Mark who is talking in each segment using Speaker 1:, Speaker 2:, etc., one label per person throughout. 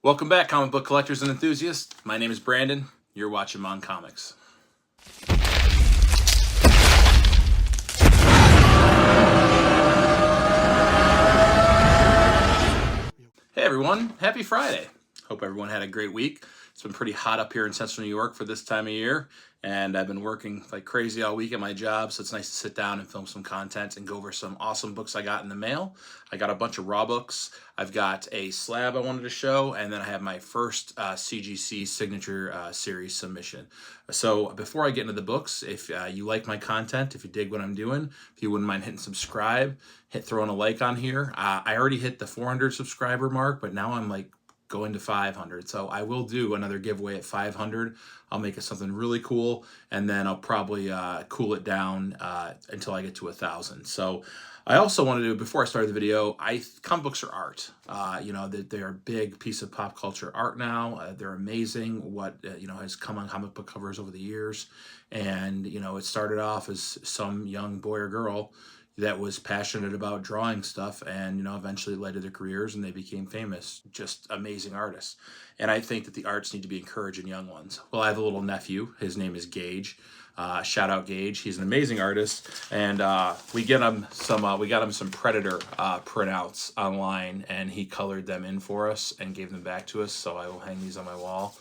Speaker 1: Welcome back, comic book collectors and enthusiasts. My name is Brandon. You're watching M.O.N.Comics. Hey everyone, happy Friday. Hope everyone had a great week. It's been pretty hot up here in central New York for this time of year, and I've been working like crazy all week at my job, so it's nice to sit down and film some content and go over some awesome books I got in the mail. I got a bunch of raw books. I've got a slab I wanted to show, and then I have my first CGC signature series submission. So before I get into the books, if you like my content, if you dig what I'm doing, if you wouldn't mind hitting subscribe, throwing a like on here. I already hit the 400 subscriber mark, but now I'm like going to 500. So I will do another giveaway at 500. I'll make it something really cool, and then I'll probably cool it down until I get to 1,000. So I also wanted to, before I started the video, comic books are art. They're a big piece of pop culture art now. They're amazing. What has come on comic book covers over the years, and it started off as some young boy or girl that was passionate about drawing stuff, and eventually led to their careers, and they became famous, just amazing artists. And I think that the arts need to be encouraged in young ones. Well, I have a little nephew. His name is Gage. Shout out Gage. He's an amazing artist, and we got him some Predator printouts online, and he colored them in for us and gave them back to us. So I will hang these on my wall.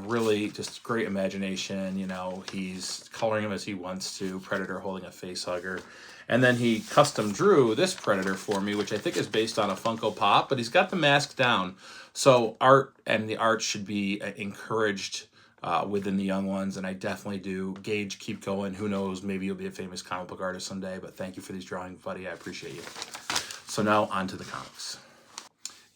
Speaker 1: Really just great imagination. He's coloring him as he wants to. Predator holding a face hugger. And then he custom drew this Predator for me, which I think is based on a Funko Pop, but he's got the mask down. So art should be encouraged within the young ones, and I definitely do. Gage, keep going. Who knows, maybe you'll be a famous comic book artist someday, but thank you for these drawings, buddy. I appreciate you. So now on to the comics.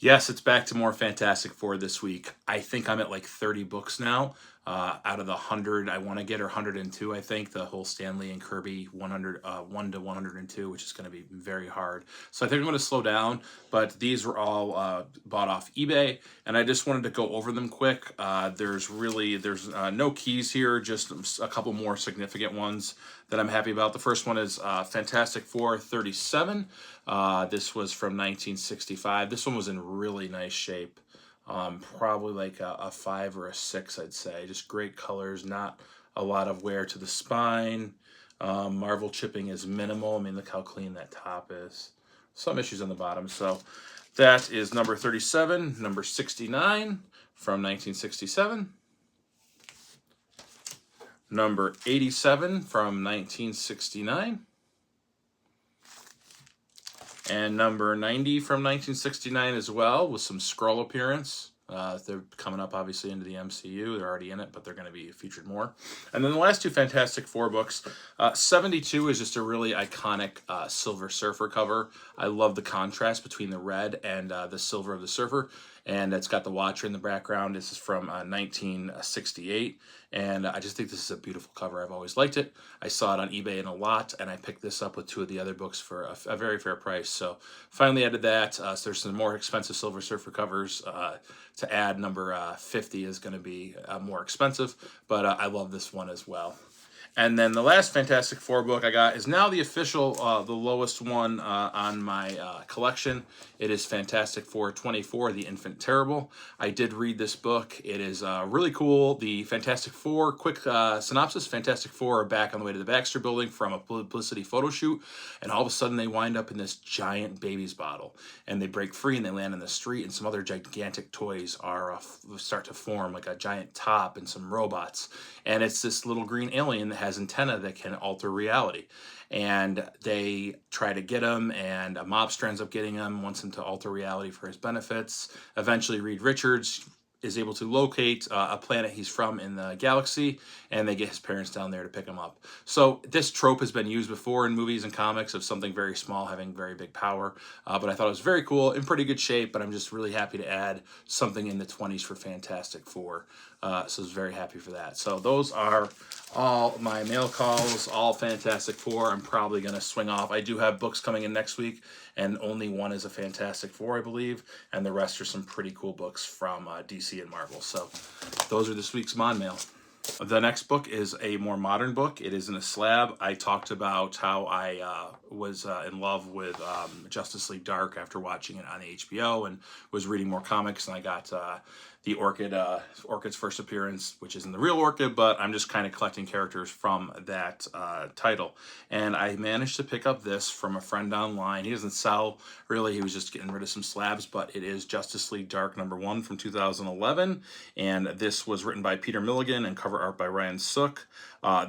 Speaker 1: Yes, it's back to more Fantastic Four this week. I think I'm at like 30 books now. Out of the 100 I want to get, or 102, I think, the whole Stan Lee and Kirby 1 to 102, which is going to be very hard. So I think I'm going to slow down, but these were all bought off eBay, and I just wanted to go over them quick. There's no keys here, just a couple more significant ones that I'm happy about. The first one is Fantastic Four 37. This was from 1965. This one was in really nice shape. Probably like a 5 or a 6, I'd say. Just great colors, not a lot of wear to the spine. Marvel chipping is minimal. I mean, look how clean that top is. Some issues on the bottom. So that is number 37. Number 69 from 1967. Number 87 from 1969. And number 90 from 1969 as well, with some Skrull appearance. They're coming up, obviously, into the MCU. They're already in it, but they're going to be featured more. And then the last two Fantastic Four books. 72 is just a really iconic Silver Surfer cover. I love the contrast between the red and the silver of the Surfer. And it's got the Watcher in the background. This is from 1968. And I just think this is a beautiful cover. I've always liked it. I saw it on eBay in a lot, and I picked this up with two of the other books for a very fair price. So finally added that. So there's some more expensive Silver Surfer covers to add. Number 50 is going to be more expensive, but I love this one as well. And then the last Fantastic Four book I got is now the official, the lowest one on my collection. It is Fantastic Four 24, The Infant Terrible. I did read this book. It is really cool. The Fantastic Four, quick synopsis, Fantastic Four are back on the way to the Baxter Building from a publicity photo shoot, and all of a sudden they wind up in this giant baby's bottle, and they break free and they land in the street, and some other gigantic toys are start to form, like a giant top and some robots, and it's this little green alien that has antenna that can alter reality. And they try to get him, and a mobster ends up getting him, wants him to alter reality for his benefits. Eventually, Reed Richards is able to locate a planet he's from in the galaxy, and they get his parents down there to pick him up. So this trope has been used before in movies and comics of something very small having very big power, but I thought it was very cool, in pretty good shape, but I'm just really happy to add something in the 20s for Fantastic Four. So I was very happy for that. So those are all my mail calls, all Fantastic Four. I'm probably going to swing off. I do have books coming in next week, and only one is a Fantastic Four, I believe, and the rest are some pretty cool books from DC and Marvel. So those are this week's Monmail. The next book is a more modern book. It is in a slab. I talked about how I was in love with Justice League Dark after watching it on the HBO, and was reading more comics, and I got the Orchid's first appearance, which isn't the real Orchid, but I'm just kind of collecting characters from that title. And I managed to pick up this from a friend online. He doesn't sell, really, he was just getting rid of some slabs, but it is Justice League Dark #1 from 2011, and this was written by Peter Milligan and cover art by Ryan Sook.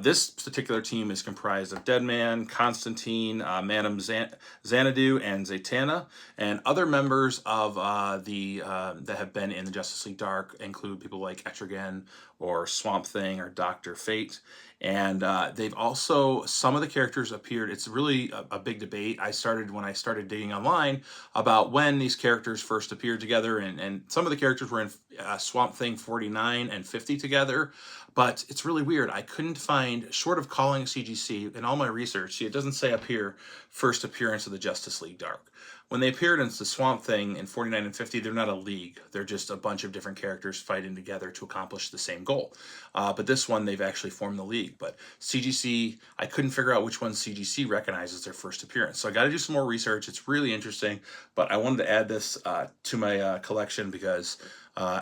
Speaker 1: This particular team is comprised of Deadman, Constantine, Madame Xanadu, and Zatanna, and other members of that have been in the Justice League Dark include people like Etrigan or Swamp Thing or Dr. Fate. And they've also, some of the characters appeared. It's really a big debate. When I started digging online about when these characters first appeared together, and some of the characters were in Swamp Thing 49 and 50 together, but it's really weird. I couldn't find, short of calling CGC in all my research, it doesn't say up here, first appearance of the Justice League Dark. When they appeared in the Swamp Thing in 49 and 50, they're not a league. They're just a bunch of different characters fighting together to accomplish the same goal. But this one, they've actually formed the league. But CGC, I couldn't figure out which one CGC recognizes their first appearance. So I got to do some more research. It's really interesting. But I wanted to add this to my collection because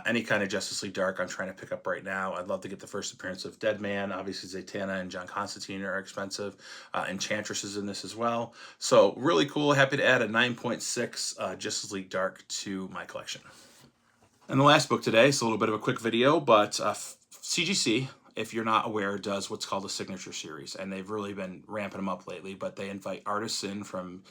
Speaker 1: any kind of Justice League Dark I'm trying to pick up right now. I'd love to get the first appearance of Deadman. Obviously, Zatanna and John Constantine are expensive. Enchantress is in this as well. So really cool. Happy to add a 9.6 Justice League Dark to my collection. And the last book today, it's a little bit of a quick video, but CGC, if you're not aware, does what's called a signature series. And they've really been ramping them up lately, but they invite artists in from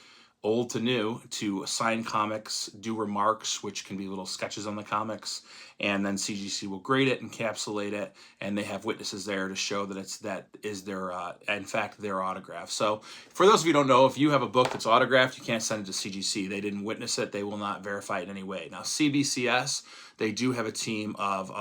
Speaker 1: old to new to sign comics, do remarks, which can be little sketches on the comics, and then CGC will grade it, encapsulate it, and they have witnesses there to show that is their, in fact, their autograph. So for those of you who don't know, if you have a book that's autographed, you can't send it to CGC. They didn't witness it. They will not verify it in any way. Now, CBCS, they do have a team of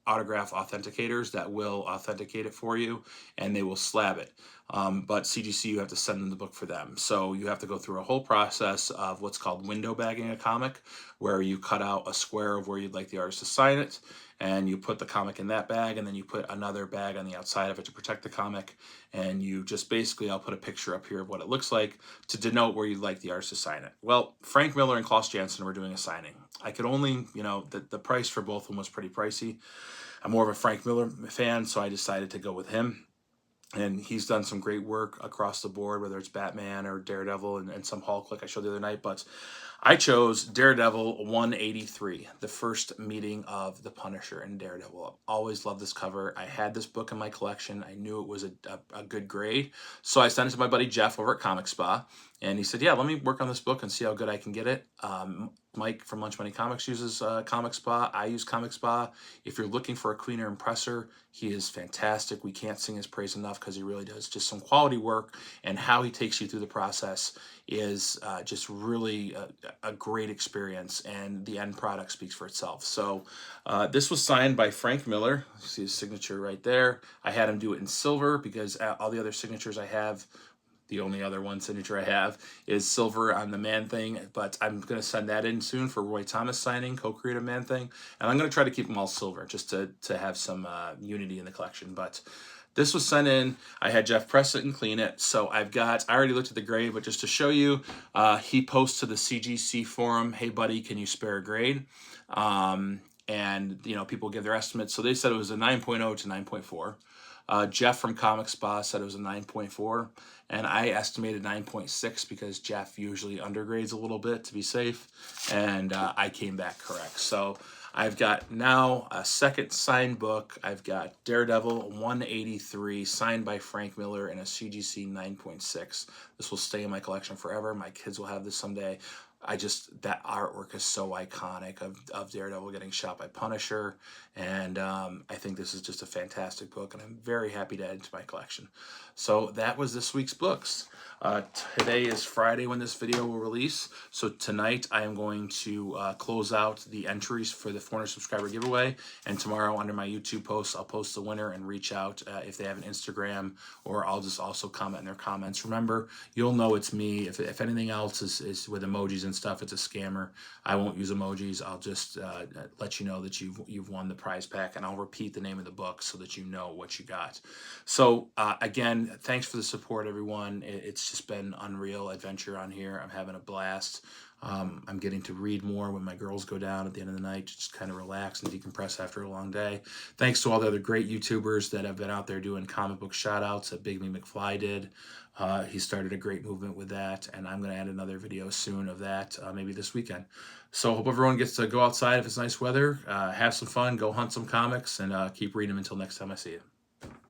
Speaker 1: autograph authenticators that will authenticate it for you, and they will slab it. But CGC, you have to send them the book for them. So you have to go through a whole process of what's called window bagging a comic, where you cut out a square of where you'd like the artist to sign it, and you put the comic in that bag, and then you put another bag on the outside of it to protect the comic, and you just basically, I'll put a picture up here of what it looks like to denote where you'd like the artist to sign it. Well, Frank Miller and Klaus Janson were doing a signing. I could only, the price for both of them was pretty pricey. I'm more of a Frank Miller fan, so I decided to go with him. And he's done some great work across the board, whether it's Batman or Daredevil and some Hulk like I showed the other night. But I chose Daredevil 183, the first meeting of the Punisher and Daredevil. I've always loved this cover. I had this book in my collection. I knew it was a good grade. So I sent it to my buddy Jeff over at Comic Spa. And he said, yeah, let me work on this book and see how good I can get it. Mike from Lunch Money Comics uses Comic Spa. I use Comic Spa. If you're looking for a cleaner impressor, he is fantastic. We can't sing his praise enough because he really does just some quality work, and how he takes you through the process is just really a great experience, and the end product speaks for itself. So this was signed by Frank Miller. You see his signature right there. I had him do it in silver because all the other signatures I have, the only other one signature I have is silver on the Man-Thing, but I'm going to send that in soon for Roy Thomas signing, co-creative Man-Thing, and I'm going to try to keep them all silver just to have some unity in the collection. But this was sent in. I had Jeff press it and clean it, so I already looked at the grade, but just to show you, he posts to the CGC forum, hey buddy, can you spare a grade? And people give their estimates, so they said it was a 9.0 to 9.4. Jeff from Comic Spa said it was a 9.4, and I estimated 9.6 because Jeff usually undergrades a little bit to be safe, and I came back correct. So I've got now a second signed book. I've got Daredevil 183 signed by Frank Miller and a CGC 9.6. This will stay in my collection forever. My kids will have this someday. That artwork is so iconic of Daredevil getting shot by Punisher, and I think this is just a fantastic book, and I'm very happy to add it to my collection. So that was this week's books. Today is Friday when this video will release, so tonight I am going to close out the entries for the 400 subscriber giveaway, and tomorrow under my YouTube post, I'll post the winner and reach out if they have an Instagram, or I'll just also comment in their comments. Remember, you'll know it's me. If anything else is with emojis and stuff, it's a scammer. I won't use emojis. I'll just let you know that you've won the prize pack, and I'll repeat the name of the book so that you know what you got. So again, thanks for the support, everyone. It's just been unreal adventure on here. I'm having a blast. I'm getting to read more when my girls go down at the end of the night, just kind of relax and decompress after a long day. Thanks to all the other great YouTubers that have been out there doing comic book shout outs that Big Me McFly did. He started a great movement with that, and I'm going to add another video soon of that, maybe this weekend. So hope everyone gets to go outside if it's nice weather, have some fun, go hunt some comics, and keep reading them until next time I see you.